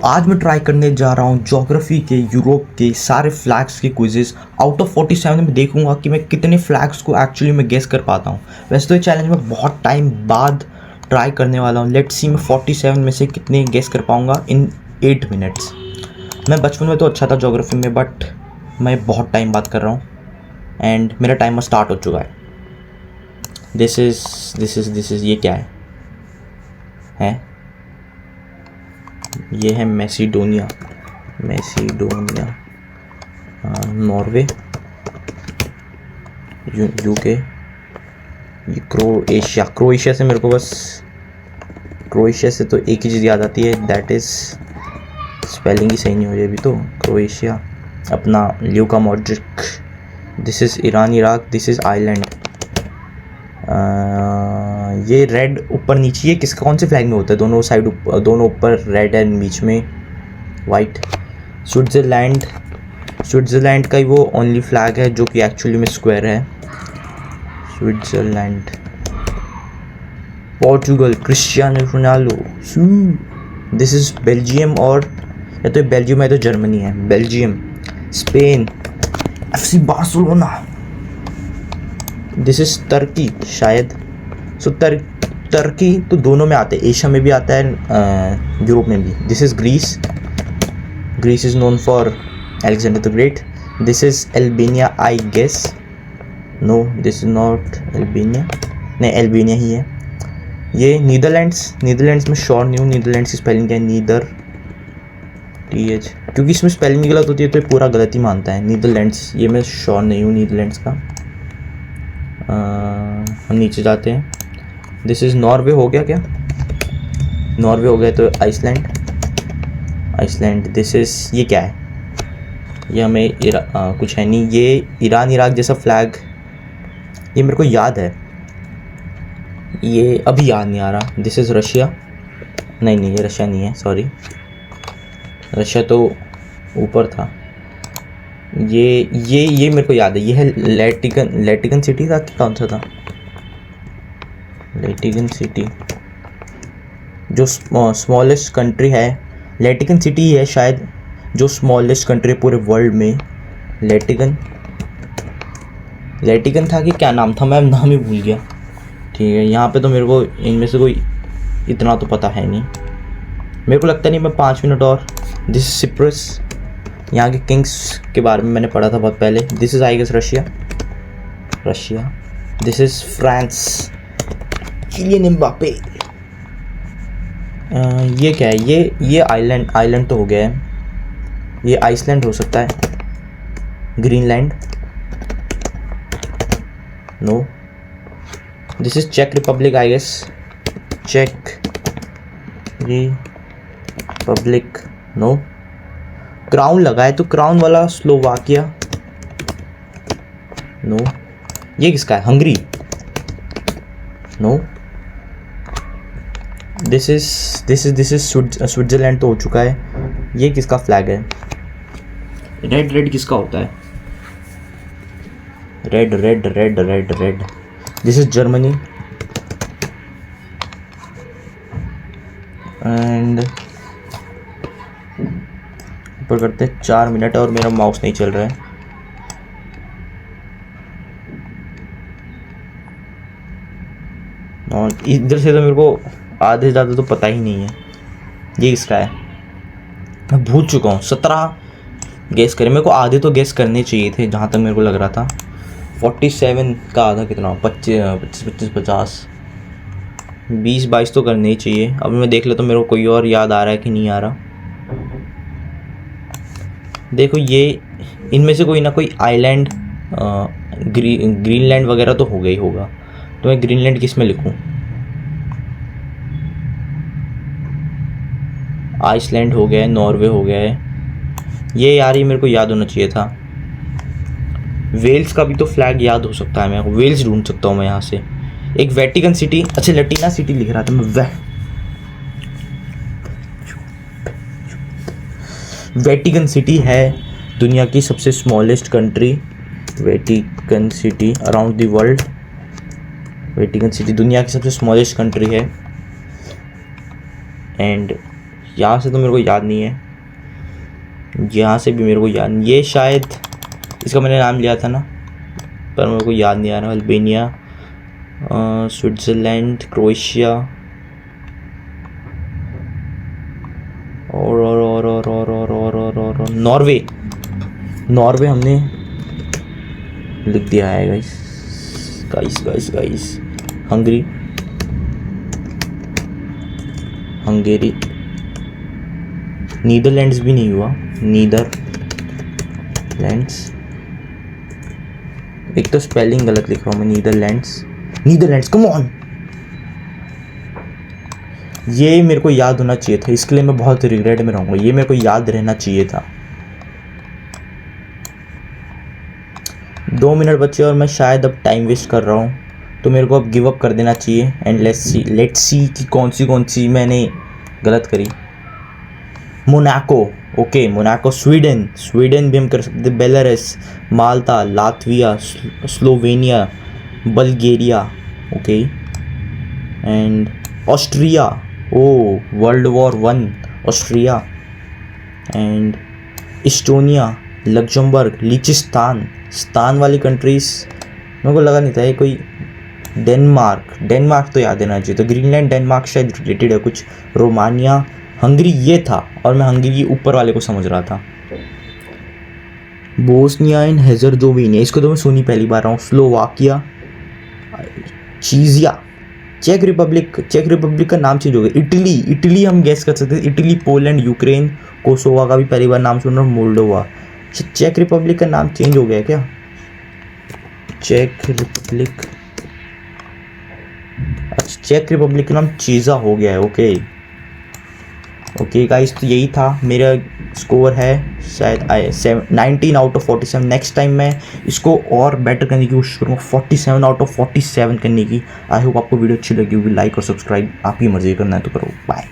आज मैं ट्राई करने जा रहा हूँ ज्योग्राफी के यूरोप के सारे फ्लैग्स के क्विजेस। आउट ऑफ 47 में देखूंगा कि मैं कितने फ्लैग्स को एक्चुअली मैं गेस कर पाता हूँ। वैसे तो ये चैलेंज मैं बहुत टाइम बाद ट्राई करने वाला हूँ। लेट्स सी मैं 47 में से कितने गेस कर पाऊँगा इन 8 मिनट्स। मैं बचपन में तो अच्छा था ज्योग्राफी में, बट मैं बहुत टाइम बात कर रहा हूँ एंड मेरा टाइमर स्टार्ट हो चुका है। दिस इज़ ये क्या है? ये है मैसिडोनिया, नॉर्वे, यूके, ये क्रोएशिया से मेरे को बस क्रोएशिया से तो एक ही चीज़ याद आती है, दैट इज़ स्पेलिंग ही सही नहीं हो रही अभी तो। क्रोएशिया, अपना Luca Modric. This is Iran Iraq, this is island. ये रेड ऊपर नीचे, ये किसका कौन से फ्लैग में होता है? दोनों साइड, दोनों ऊपर रेड एंड बीच में वाइट। स्विट्ज़रलैंड का ही वो ओनली फ्लैग है जो कि एक्चुअली में स्क्वायर है। Switzerland. Portugal, Cristiano Ronaldo. This is Belgium, और या तो बेल्जियम है तो जर्मनी है। Belgium. Spain, FC Barcelona. This is Turkey शायद। सो टर्की तो दोनों में आता है, एशिया में भी आता है, यूरोप में भी। This is Greece is known for Alexander the Great. This is Albania I guess. No, this is not Albania, नहीं अल्बानिया ही है। ये नीदरलैंड्स में श्योर नहीं हूँ। नीदरलैंड्स की स्पेलिंग क्या है? नीदर TH, क्योंकि इसमें स्पेलिंग गलत होती है तो ये पूरा गलत ही मानता है। नीदरलैंड्स, ये मैं श्योर नहीं हूँ नीदरलैंड्स का। हम नीचे जाते हैं। दिस इज़ नॉर्वे हो गया क्या? नॉर्वे हो गया तो आइसलैंड। दिस इज़, ये क्या है? ये हमें कुछ है नहीं। ये ईरान इराक जैसा फ्लैग, ये मेरे को याद है, ये अभी याद नहीं आ रहा। This is Russia. नहीं, ये रशिया नहीं है, सॉरी। रशिया तो ऊपर था। ये मेरे को याद है, ये है लेटिगन सिटी था कि कौन सा था? लेटिगन सिटी, जो स्मॉलेस्ट कंट्री है। लेटिगन सिटी है शायद जो स्मॉलेस्ट कंट्री पूरे वर्ल्ड में। लेटिगन था कि क्या नाम था, मैं नाम ही भूल गया। ठीक है, यहाँ पे तो मेरे को इनमें से कोई इतना तो पता है नहीं। मेरे को लगता नहीं मैं 5 मिनट और। दिस इज सिप्रस, यहाँ के किंग्स के बारे में मैंने पढ़ा था बहुत पहले। This is I guess Russia. This is France, Kylian Mbappe. ये क्या है? ये आइलैंड तो हो गया है। ये आइसलैंड हो सकता है। Greenland, no. दिस इज़ चेक रिपब्लिक आई गेस। चेक रिपब्लिक, नो। क्राउन लगा है तो क्राउन वाला स्लोवाकिया, नो। ये किसका है? Hungary, no. This is Switzerland तो हो चुका है। ये किसका फ्लैग है? रेड किसका होता है? Red. This is Germany. And ऊपर करते हैं 4 मिनट और मेरा माउस नहीं चल रहा है। और इधर से तो मेरे को आधे से ज़्यादा तो पता ही नहीं है। ये किसका है? मैं भूल चुका हूँ। 17 गेस करें। मेरे को आधे तो गेस करने चाहिए थे जहाँ तक मेरे को लग रहा था। 47 का आधा कितना? 25, 50, 20-22 तो करने ही चाहिए। अब मैं देख लेता हूँ मेरे को कोई और याद आ रहा है कि नहीं आ रहा। देखो, ये इनमें से कोई ना कोई आइलैंड, ग्रीनलैंड वगैरह तो हो गया ही होगा। तो मैं ग्रीनलैंड किस में लिखूँ? आइसलैंड हो गया है, नॉर्वे हो गया है। ये यार, ये मेरे को याद होना चाहिए था। वेल्स का भी तो फ्लैग याद हो सकता है। मैं वेल्स ढूंढ सकता हूँ मैं यहाँ से। एक वेटिकन सिटी, अच्छा लटीना सिटी लिख रहा था मैं। वेटिकन सिटी है दुनिया की सबसे smallest country. Vatican city around the world. Vatican city दुनिया की सबसे स्मॉलेस्ट कंट्री है। एंड यहाँ से तो मेरे को याद नहीं है, यहाँ से भी मेरे को याद नहीं, ये शायद इसका मैंने नाम लिया था ना, पर मेरे को याद नहीं आ रहा। अल्बानिया, स्विट्ज़रलैंड, क्रोएशिया और नॉर्वे। नॉर्वे हमने लिख दिया है guys guys guys guys. Hungary, Hungary. Netherlands भी नहीं हुआ, नीदरलैंड्स। एक तो स्पेलिंग गलत लिख रहा हूँ मैं, नीदरलैंड्स, नीदरलैंड्स, कम ऑन। ये मेरे को याद होना चाहिए था, इसके लिए मैं बहुत रिग्रेट में रहूँगा। ये मेरे को याद रहना चाहिए था। 2 मिनट बचे और मैं शायद अब टाइम वेस्ट कर रहा हूँ, तो मेरे को अब गिव अप कर देना चाहिए। एंड लेट्स सी कि कौन सी मैंने गलत करी। Monaco, okay Monaco. स्वीडन भी हम कर सकते। Belarus, Malta, Latvia, Slovenia, Bulgaria, okay. And Austria, oh world war 1 Austria. And Estonia, Luxembourg, Liechtenstein. स्तान वाली कंट्रीज मेरे को लगा नहीं था ये कोई। डेनमार्क तो याद देना चाहिए। तो ग्रीनलैंड डेनमार्क शायद रिलेटेड है कुछ। रोमानिया, हंगरी ये था, और मैं हंगरी ऊपर वाले को समझ रहा था। बोस्निया एंड हेज़रगोविना, इसको तो मैं सुनी पहली बार रहा हूँ। स्लोवाकिया, चीजिया, चेक रिपब्लिक का नाम चेंज हो गया। इटली हम गेस कर सकते थे। इटली, पोलैंड, यूक्रेन, कोसोवा का भी पहली बार नाम सुन रहा हूँ। मोल्डोवा। चेक रिपब्लिक का नाम चेंज हो गया क्या? चेक रिपब्लिक, अच्छा चेक रिपब्लिक का नाम चीज़ा हो गया है। ओके गाइस, तो यही था। मेरा स्कोर है शायद 19 आउट ऑफ 47। नेक्स्ट टाइम मैं इसको और बेटर करने की कोशिश करूँगा, 47 आउट ऑफ 47 करने की। आई होप आपको वीडियो अच्छी लगी होगी। लाइक और सब्सक्राइब आप ही मर्जी करना है तो करो। बाय।